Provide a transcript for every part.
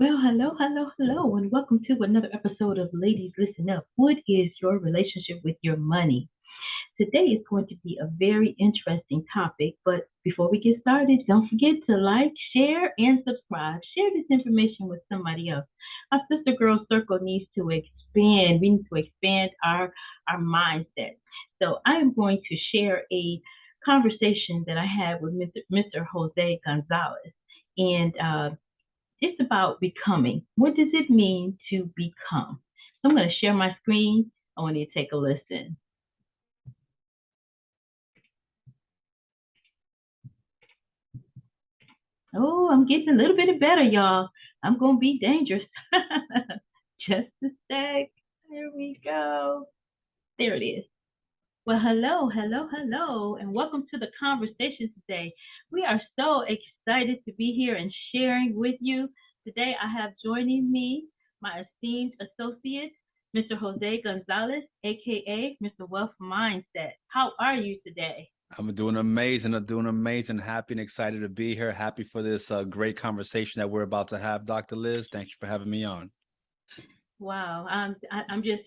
Well, hello, hello, hello, and welcome to another episode of Ladies Listen Up. What is your relationship with your money? Today is going to be a very interesting topic, but before we get started, don't forget to like, share, and subscribe. Share this information with somebody else. Our sister girl circle needs to expand. We need to expand our mindset. So I am going to share a conversation that I had with Mr. Jose Gonzalez. And it's about becoming. What does it mean to become? So I'm going to share my screen. I want you to take a listen. Oh, I'm getting a little bit better, y'all. I'm going to be dangerous. Just a sec. There we go. There it is. Well, hello, hello, hello, and welcome to the conversation today. We are so excited to be here and sharing with you. Today, I have joining me my esteemed associate, Mr. Jose Gonzalez, aka Mr. Wealth Mindset. How are you today? I'm doing amazing. I'm doing amazing. Happy and excited to be here. Happy for this great conversation that we're about to have, Dr. Liz. Thank you for having me on. Wow, I'm just,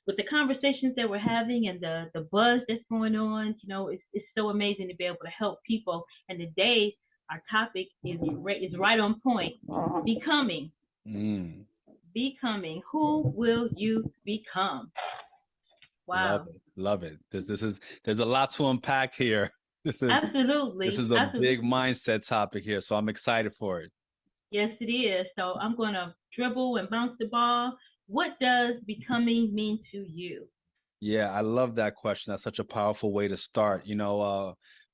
with the conversations that we're having and the buzz that's going on, it's so amazing to be able to help people. And today, our topic is right on point. Becoming. Becoming. Who will you become? Wow. Love it. Love it. There's a lot to unpack here. Absolutely. This is a big mindset topic here, so I'm excited for it. Yes, it is. So I'm going to dribble and bounce the ball. What does becoming mean to you? Yeah, I love that question. That's such a powerful way to start.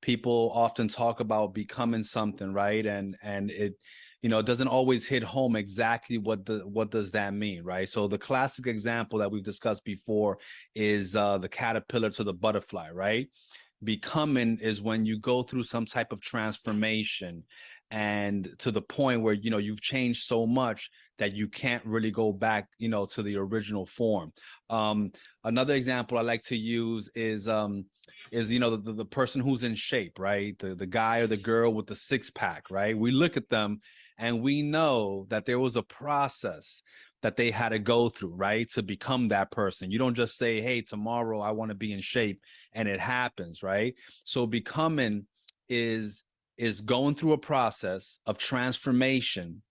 People often talk about becoming something, right? And it, it doesn't always hit home exactly what does that mean, right? So the classic example that we've discussed before is the caterpillar to the butterfly, right? Becoming is when you go through some type of transformation and to the point where you've changed so much that you can't really go back to the original form. Another example I like to use is the person who's in shape, right? The guy or the girl with the six-pack, right? We look at them and we know that there was a process that they had to go through, right, to become that person. You don't just say, hey, tomorrow I want to be in shape, and it happens, right? So becoming is going through a process of transformation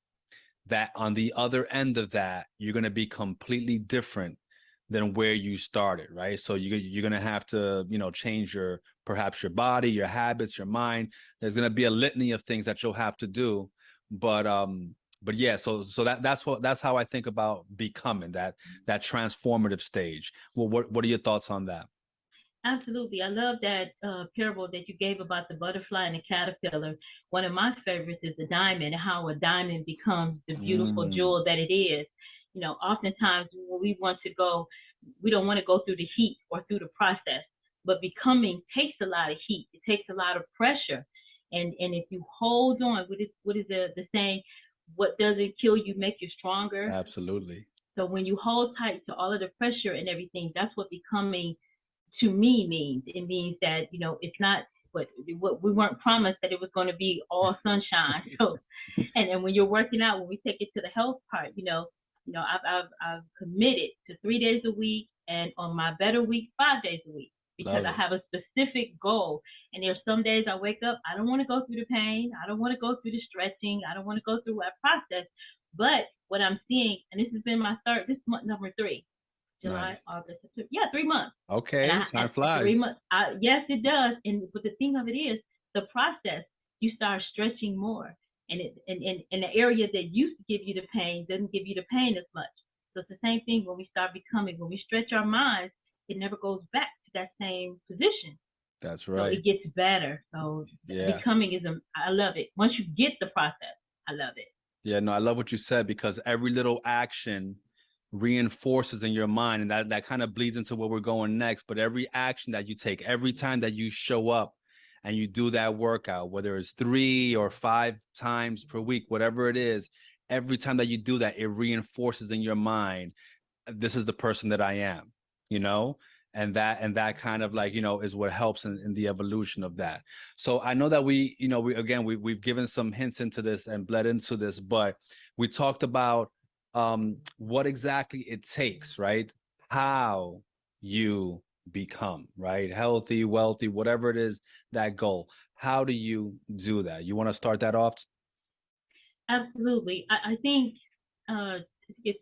that on the other end of that, you're going to be completely different than where you started, right? So you're going to have to, change perhaps your body, your habits, your mind. There's going to be a litany of things that you'll have to do. But yeah, so that's how I think about becoming, that transformative stage. Well, what are your thoughts on that? Absolutely. I love that parable that you gave about the butterfly and the caterpillar. One of my favorites is the diamond, and how a diamond becomes the beautiful jewel that it is. Oftentimes when we want to go, we don't want to go through the heat or through the process, but becoming takes a lot of heat. It takes a lot of pressure. And if you hold on, what is the saying? What doesn't kill you make you stronger. Absolutely. So when you hold tight to all of the pressure and everything, that's what becoming to me means. It means that it's not what we weren't promised that it was going to be all sunshine. So and when you're working out, when we take it to the health part, I've committed to 3 days a week, and on my better week 5 days a week, because I have a specific goal. And there's some days I wake up, I don't want to go through the pain, I don't want to go through the stretching, I don't want to go through that process. But what I'm seeing, and this has been this month number 3, July, nice. August, September. Yeah, 3 months. Okay, time flies. 3 months. Yes, it does. But the thing of it is, the process, you start stretching more. And the area that used to give you the pain doesn't give you the pain as much. So it's the same thing when we start becoming. When we stretch our minds, it never goes back to that same position. That's right. So it gets better. So becoming I love it. Once you get the process, I love it. Yeah, no, I love what you said, because every little action reinforces in your mind, and that kind of bleeds into where we're going next. But every action that you take, every time that you show up and you do that workout, whether it's 3 or 5 times per week, whatever it is, every time that you do that, it reinforces in your mind, this is the person that I am, and that kind of like, is what helps in the evolution of that. So I know that we've given some hints into this and bled into this, but we talked about what exactly it takes, right? How you become, right? Healthy, wealthy, whatever it is, that goal. How do you do that? You want to start that off? Absolutely. I think it's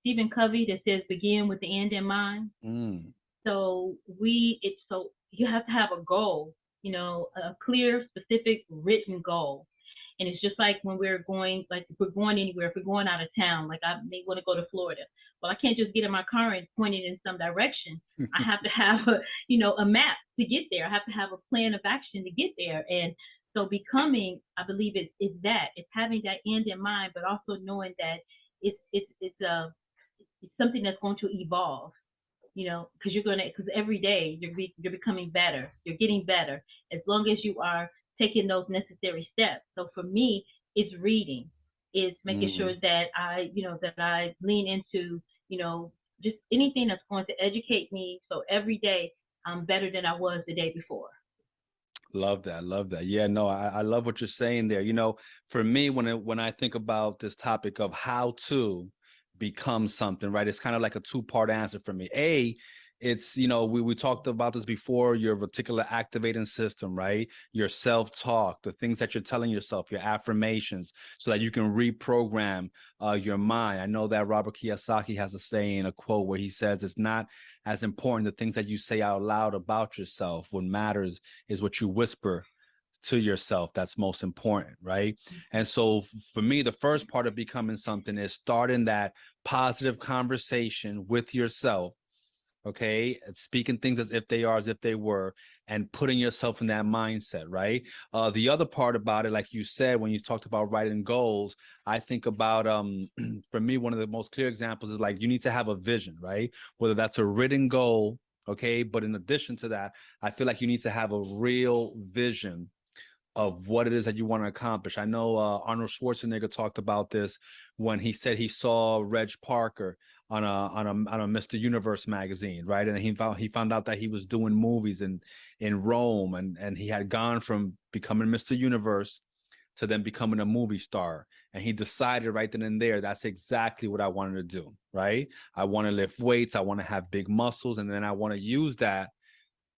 Stephen Covey that says begin with the end in mind. Mm, So you have to have a goal, a clear, specific, written goal. And it's just like when we're going, like if we're going anywhere, if we're going out of town, like I may want to go to Florida. Well, I can't just get in my car and point it in some direction. I have to have a map to get there. I have to have a plan of action to get there. And so becoming, I believe it's that. It's having that end in mind, but also knowing that it's something that's going to evolve, because because every day you're becoming better, you're getting better, as long as you are taking those necessary steps. So for me, it's reading, it's making mm. sure that I lean into, just anything that's going to educate me. So every day I'm better than I was the day before. Love that. Love that. Yeah, no, I love what you're saying there. For me, when I think about this topic of how to become something, right? It's kind of like a two-part answer for me. It's, we talked about this before, your reticular activating system, right? Your self-talk, the things that you're telling yourself, your affirmations, so that you can reprogram your mind. I know that Robert Kiyosaki has a saying, a quote where he says, it's not as important the things that you say out loud about yourself. What matters is what you whisper to yourself. That's most important, right? And so for me, the first part of becoming something is starting that positive conversation with yourself. Okay, speaking things as if they are, as if they were, and putting yourself in that mindset, right? The other part about it, like you said, when you talked about writing goals, I think about for me, one of the most clear examples is like you need to have a vision, right? Whether that's a written goal, okay, but in addition to that, I feel like you need to have a real vision of what it is that you want to accomplish. I know Arnold Schwarzenegger talked about this when he said he saw Reg Parker on a Mr. Universe magazine, right? And he found out that he was doing movies in Rome, and he had gone from becoming Mr. Universe to then becoming a movie star. And he decided right then and there, that's exactly what I wanted to do, right? I want to lift weights, I want to have big muscles, and then I want to use that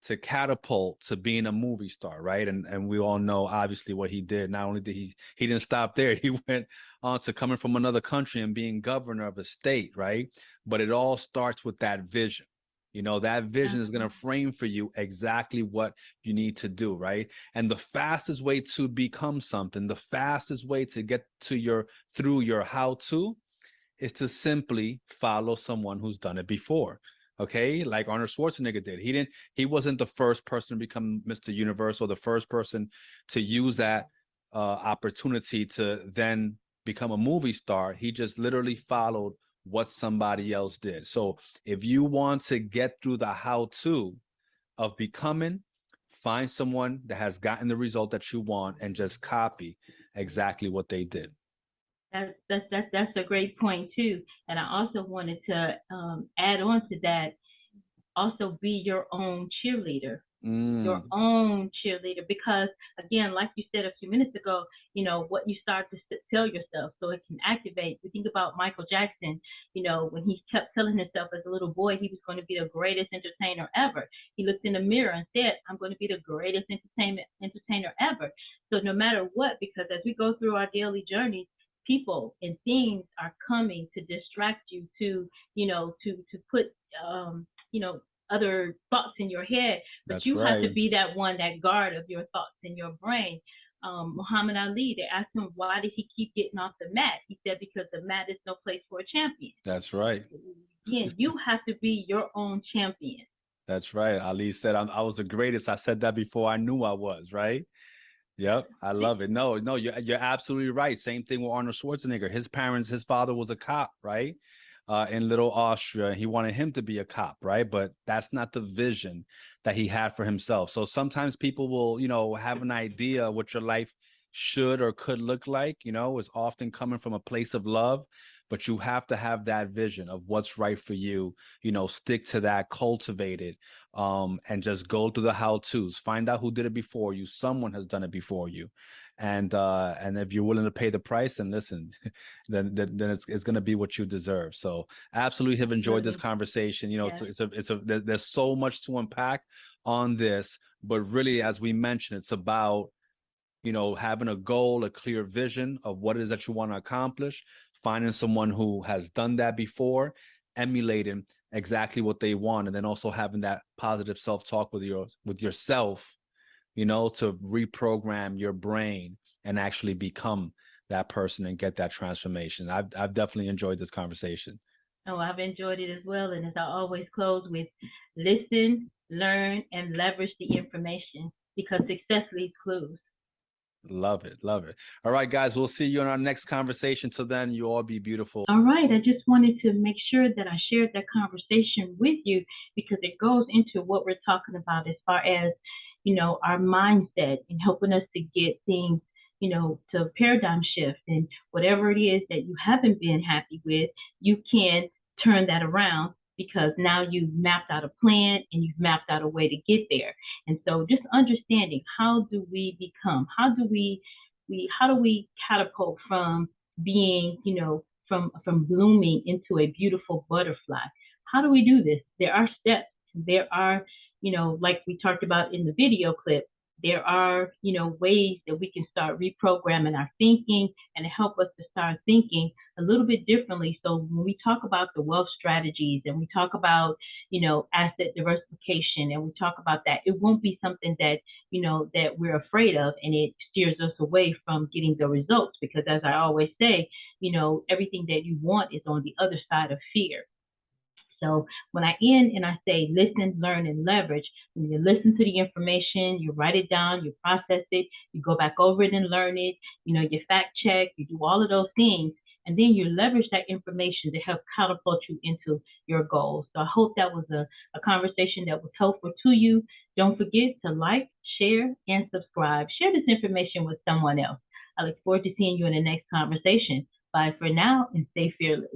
to catapult to being a movie star, right? And we all know obviously what he did. Not only did he didn't stop there, he went on to coming from another country and being governor of a state, right? But it all starts with that vision. That vision is going to frame for you exactly what you need to do, right? And the fastest way to become something, the fastest way to get to through your how to is to simply follow someone who's done it before. Okay, like Arnold Schwarzenegger did. He wasn't the first person to become Mr. Universe or the first person to use that opportunity to then become a movie star. He just literally followed what somebody else did. So if you want to get through the how-to of becoming, find someone that has gotten the result that you want and just copy exactly what they did. That's a great point too. And I also wanted to add on to that. Also, be your own cheerleader. Your own cheerleader, because again, like you said a few minutes ago, what you start to tell yourself, so it can activate. We think about Michael Jackson, when he kept telling himself as a little boy he was going to be the greatest entertainer ever. He looked in the mirror and said, I'm going to be the greatest entertainer ever. So no matter what, because as we go through our daily journeys, people and things are coming to distract you, to put you know other thoughts in your head, but That's you have to right. be that one, that guard of your thoughts in your brain. Muhammad Ali, they asked him, why did he keep getting off the mat? He said, because the mat is no place for a champion. That's right. Again, you have to be your own champion. That's right. Ali said, I was the greatest. I said that before I knew I was, right? Yep, I love it. No, you're absolutely right. Same thing with Arnold Schwarzenegger. His father was a cop, right? In Little Austria. He wanted him to be a cop, right? But that's not the vision that he had for himself. So sometimes people will, have an idea what your life should or could look like, is often coming from a place of love, but you have to have that vision of what's right for you, stick to that, cultivate it, and just go through the how-tos, find out who did it before you. Someone has done it before you. And if you're willing to pay the price, then listen, then it's going to be what you deserve. So absolutely have enjoyed this conversation. There's so much to unpack on this, but really, as we mentioned, it's about having a goal, a clear vision of what it is that you want to accomplish, finding someone who has done that before, emulating exactly what they want, and then also having that positive self-talk with yourself, to reprogram your brain and actually become that person and get that transformation. I've definitely enjoyed this conversation. Oh, I've enjoyed it as well. And as I always close with, listen, learn, and leverage the information, because success leaves clues. Love it. Love it. All right, guys, we'll see you in our next conversation. Till then, you all be beautiful. All right. I just wanted to make sure that I shared that conversation with you, because it goes into what we're talking about as far as, our mindset and helping us to get things, to a paradigm shift, and whatever it is that you haven't been happy with, you can turn that around, because now you've mapped out a plan and you've mapped out a way to get there. And so just understanding, how do we become, how do we catapult from being, from blooming into a beautiful butterfly? How do we do this? There are steps. There are, like we talked about in the video clip, there are, ways that we can start reprogramming our thinking and help us to start thinking a little bit differently. So when we talk about the wealth strategies and we talk about, asset diversification, and we talk about that, it won't be something that, that we're afraid of, and it steers us away from getting the results. Because as I always say, everything that you want is on the other side of fear. So when I end and I say listen, learn, and leverage, when you listen to the information, you write it down, you process it, you go back over it and learn it, you fact check, you do all of those things, and then you leverage that information to help catapult you into your goals. So I hope that was a conversation that was helpful to you. Don't forget to like, share, and subscribe. Share this information with someone else. I look forward to seeing you in the next conversation. Bye for now, and stay fearless.